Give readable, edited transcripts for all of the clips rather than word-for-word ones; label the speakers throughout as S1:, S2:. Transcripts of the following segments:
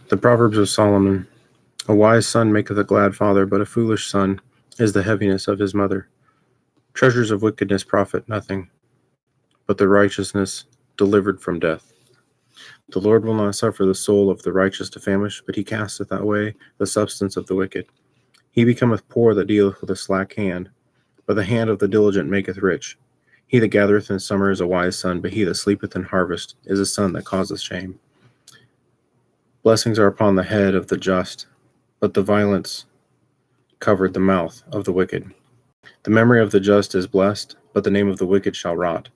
S1: The Proverbs of Solomon. A wise son maketh a glad father, but a foolish son is the heaviness of his mother. Treasures of wickedness profit nothing, but the righteousness delivered from death. The Lord will not suffer the soul of the righteous to famish, but he casteth away the substance of the wicked. He becometh poor that dealeth with a slack hand, but the hand of the diligent maketh rich. He that gathereth in summer is a wise son, but he that sleepeth in harvest is a son that causeth shame. Blessings are upon the head of the just, but the violence covered the mouth of the wicked. The memory of the just is blessed, but the name of the wicked shall rot.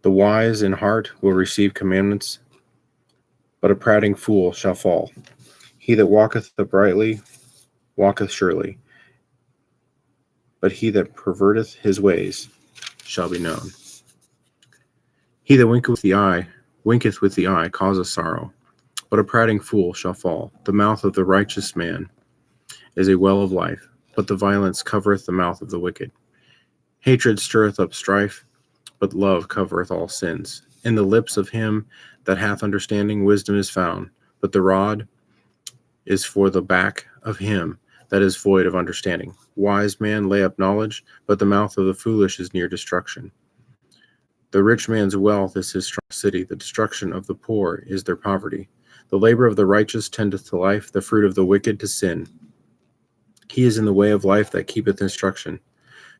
S1: The wise in heart will receive commandments, but a prating fool shall fall. He that walketh uprightly walketh surely, but he that perverteth his ways shall be known. He that winketh with the eye, causeth sorrow, but a prating fool shall fall. The mouth of the righteous man is a well of life, but the violence covereth the mouth of the wicked. Hatred stirreth up strife, but love covereth all sins. In the lips of him that hath understanding wisdom is found, but the rod is for the back of him that is void of understanding. Wise man lay up knowledge, but the mouth of the foolish is near destruction. The rich man's wealth is his strong city, the destruction of the poor is their poverty. The labor of the righteous tendeth to life, the fruit of the wicked to sin. He is in the way of life that keepeth instruction,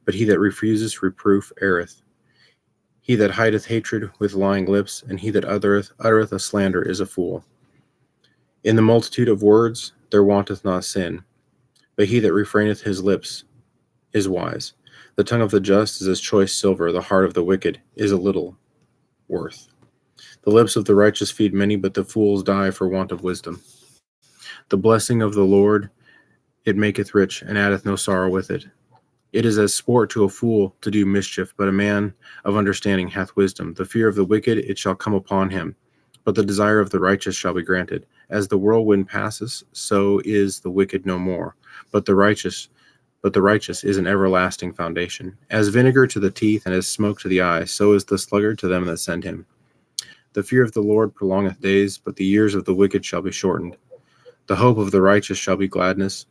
S1: but he that refuseth reproof erreth. He that hideth hatred with lying lips, and he that uttereth a slander is a fool. In the multitude of words there wanteth not sin, but he that refraineth his lips is wise. The tongue of the just is as choice silver, the heart of the wicked is a little worth. The lips of the righteous feed many, but the fools die for want of wisdom. The blessing of the Lord, it maketh rich, and addeth no sorrow with it. It is as sport to a fool to do mischief, but a man of understanding hath wisdom. The fear of the wicked, it shall come upon him, but the desire of the righteous shall be granted. As the whirlwind passes, so is the wicked no more, but the righteous is an everlasting foundation. As vinegar to the teeth, and as smoke to the eyes, so is the sluggard to them that send him. The fear of the Lord prolongeth days, but the years of the wicked shall be shortened. The hope of the righteous shall be gladness,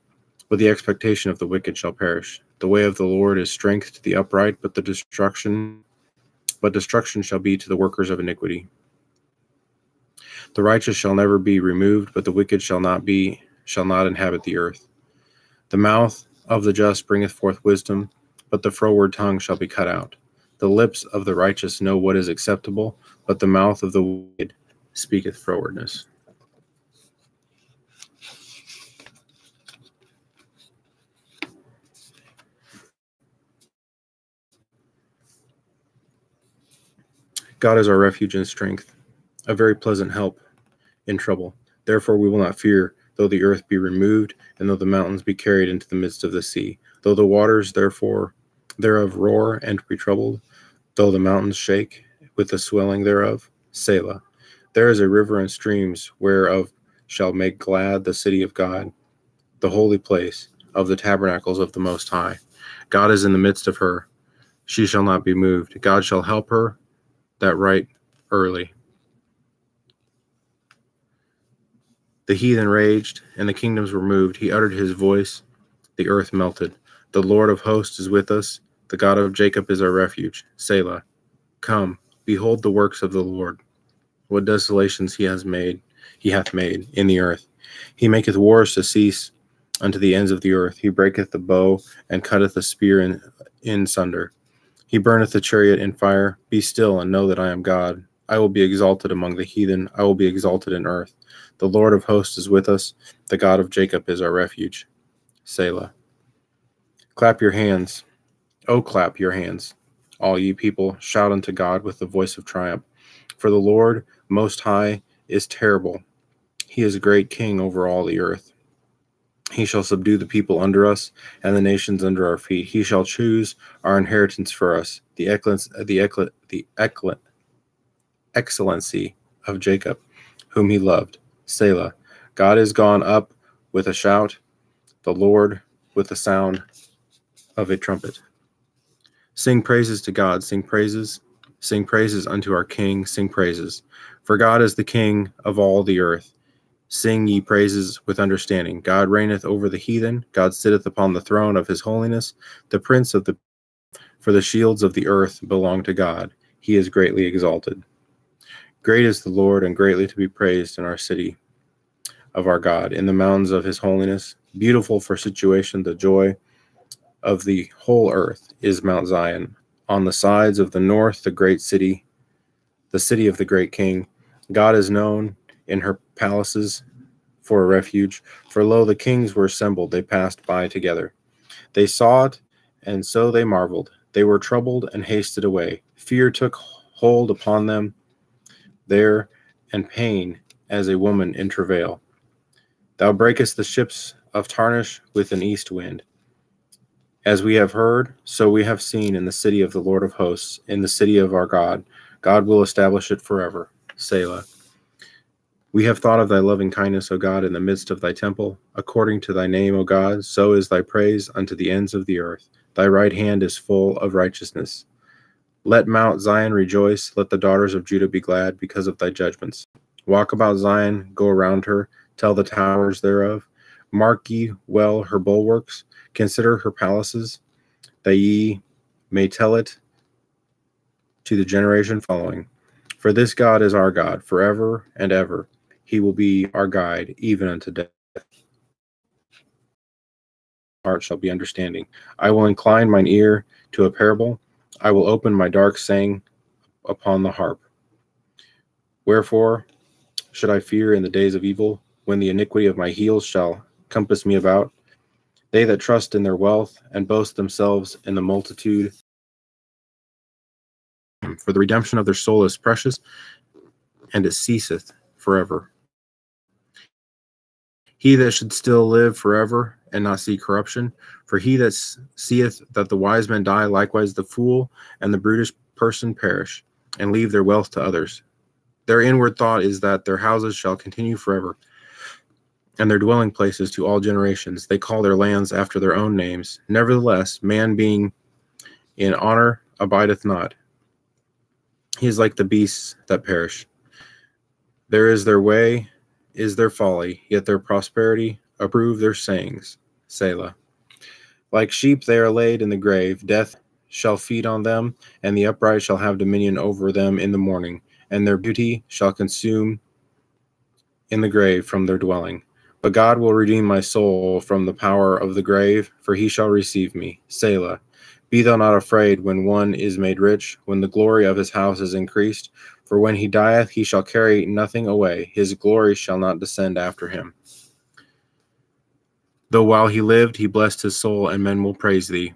S1: but the expectation of the wicked shall perish. The way of the Lord is strength to the upright, but destruction shall be to the workers of iniquity. The righteous shall never be removed, but the wicked shall not inhabit the earth. The mouth of the just bringeth forth wisdom, but the froward tongue shall be cut out. The lips of the righteous know what is acceptable, but the mouth of the wicked speaketh frowardness. God is our refuge and strength, a very pleasant help in trouble. Therefore we will not fear, though the earth be removed, and though the mountains be carried into the midst of the sea, though the waters therefore thereof roar and be troubled, though the mountains shake with the swelling thereof. Selah. There is a river and streams whereof shall make glad the city of God, the holy place of the tabernacles of the Most High. God is in the midst of her. She shall not be moved. God shall help her that right early. The heathen raged, and the kingdoms were moved. He uttered his voice, the earth melted. The Lord of hosts is with us. The God of Jacob is our refuge. Selah. Come, behold the works of the Lord. What desolations he hath made in the earth. He maketh wars to cease unto the ends of the earth. He breaketh the bow, and cutteth the spear in sunder. He burneth the chariot in fire. Be still, and know that I am God. I will be exalted among the heathen. I will be exalted in earth. The Lord of hosts is with us. The God of Jacob is our refuge. Selah. Clap your hands. Oh, clap your hands, all ye people. Shout unto God with the voice of triumph. For the Lord Most High is terrible. He is a great king over all the earth. He shall subdue the people under us, and the nations under our feet. He shall choose our inheritance for us, the excellency of Jacob, whom he loved. Selah. God is gone up with a shout, the Lord with the sound of a trumpet. Sing praises to God, sing praises unto our King, sing praises. For God is the King of all the earth. Sing ye praises with understanding. God reigneth over the heathen. God sitteth upon the throne of his holiness. The prince of the For the shields of the earth belong to God. He is greatly exalted. Great is the Lord, and greatly to be praised in our city of our God, in the mountains of his holiness. Beautiful for situation, the joy of the whole earth is Mount Zion. On the sides of the north, the city of the great king. God is known in her palaces for a refuge. For lo, the kings were assembled, they passed by together. They saw it, and so they marveled. They were troubled and hasted away. Fear took hold upon them there, and pain as a woman in travail. Thou breakest the ships of Tarshish with an east wind. As we have heard, so we have seen in the city of the Lord of hosts, in the city of our God. God will establish it forever. Selah. We have thought of thy loving kindness, O God, in the midst of thy temple. According to thy name, O God, so is thy praise unto the ends of the earth. Thy right hand is full of righteousness. Let Mount Zion rejoice, let the daughters of Judah be glad because of thy judgments. Walk about Zion, go around her, tell the towers thereof. Mark ye well her bulwarks, consider her palaces, that ye may tell it to the generation following. For this God is our God, forever and ever. He will be our guide, even unto death. Heart shall be understanding. I will incline mine ear to a parable. I will open my dark saying upon the harp. Wherefore should I fear in the days of evil, when the iniquity of my heels shall compass me about? They that trust in their wealth and boast themselves in the multitude, for the redemption of their soul is precious, and it ceaseth forever. He that should still live forever and not see corruption, for he that seeth that the wise men die, likewise the fool and the brutish person perish, and leave their wealth to others. Their inward thought is that their houses shall continue forever, and their dwelling places to all generations. They call their lands after their own names. Nevertheless, man being in honor abideth not. He is like the beasts that perish. There is their way, is their folly, yet their prosperity approve their sayings. Selah. Like sheep they are laid in the grave. Death shall feed on them, and the upright shall have dominion over them in the morning, and their beauty shall consume in the grave from their dwelling. But God will redeem my soul from the power of the grave, for he shall receive me. Selah. Be thou not afraid when one is made rich, when the glory of his house is increased. For when he dieth, he shall carry nothing away. His glory shall not descend after him. Though while he lived, he blessed his soul, and men will praise thee.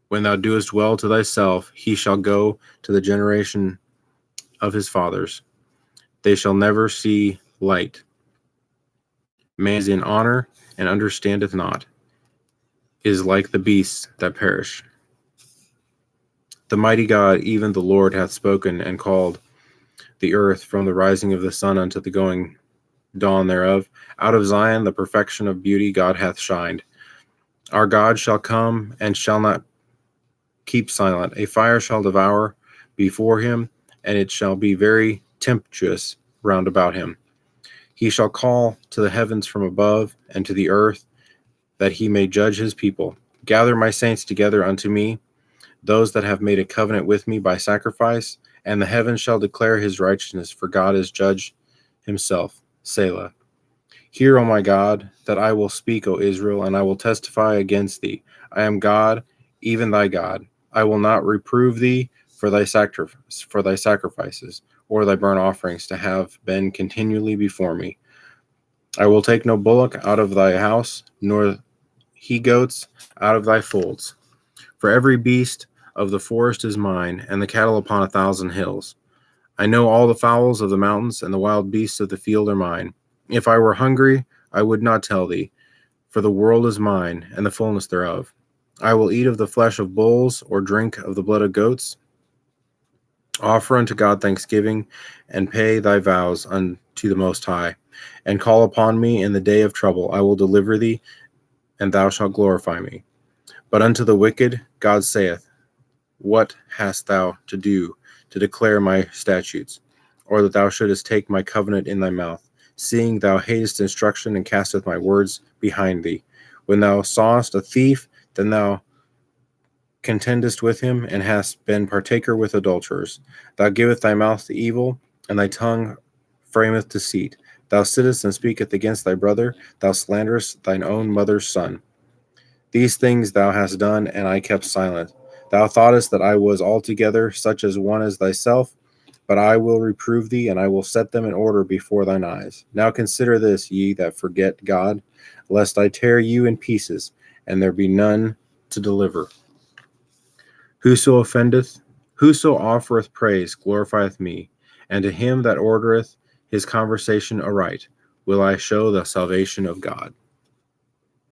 S1: When thou doest well to thyself, he shall go to the generation of his fathers. They shall never see light. Man is in honor and understandeth not, is like the beasts that perish. The mighty God, even the Lord, hath spoken and called the earth from the rising of the sun unto the going dawn thereof. Out of Zion the perfection of beauty God hath shined. Our God shall come and shall not keep silent. A fire shall devour before him, and it shall be very tempestuous round about him. He shall call to the heavens from above, and to the earth, that he may judge his people. Gather my saints together unto me, those that have made a covenant with me by sacrifice, and the heavens shall declare his righteousness, for God is judge himself. Selah. Hear, O my God, that I will speak, O Israel, and I will testify against thee. I am God, even thy God. I will not reprove thee for thy sacrifices, or thy burnt offerings to have been continually before me. I will take no bullock out of thy house, nor he-goats out of thy folds. For every beast of the forest is mine, and the cattle upon 1,000 hills. I know all the fowls of the mountains, and the wild beasts of the field are mine. If I were hungry, I would not tell thee, for the world is mine, and the fullness thereof. I will eat of the flesh of bulls, or drink of the blood of goats. Offer unto God thanksgiving, and pay thy vows unto the Most High, and call upon me in the day of trouble. I will deliver thee, and thou shalt glorify me. But unto the wicked God saith, What hast thou to do to declare my statutes, or that thou shouldest take my covenant in thy mouth? seeing thou hatest instruction and casteth my words behind thee. When thou sawest a thief, then thou contendest with him, and hast been partaker with adulterers. Thou givest thy mouth to evil, and thy tongue frameth deceit. Thou sittest and speakest against thy brother, thou slanderest thine own mother's son. These things thou hast done, and I kept silent. Thou thoughtest that I was altogether such as one as thyself, but I will reprove thee, and I will set them in order before thine eyes. Now consider this, ye that forget God, lest I tear you in pieces, and there be none to deliver. Whoso offendeth, whoso offereth praise, glorifieth me, and to him that ordereth his conversation aright, will I show the salvation of God.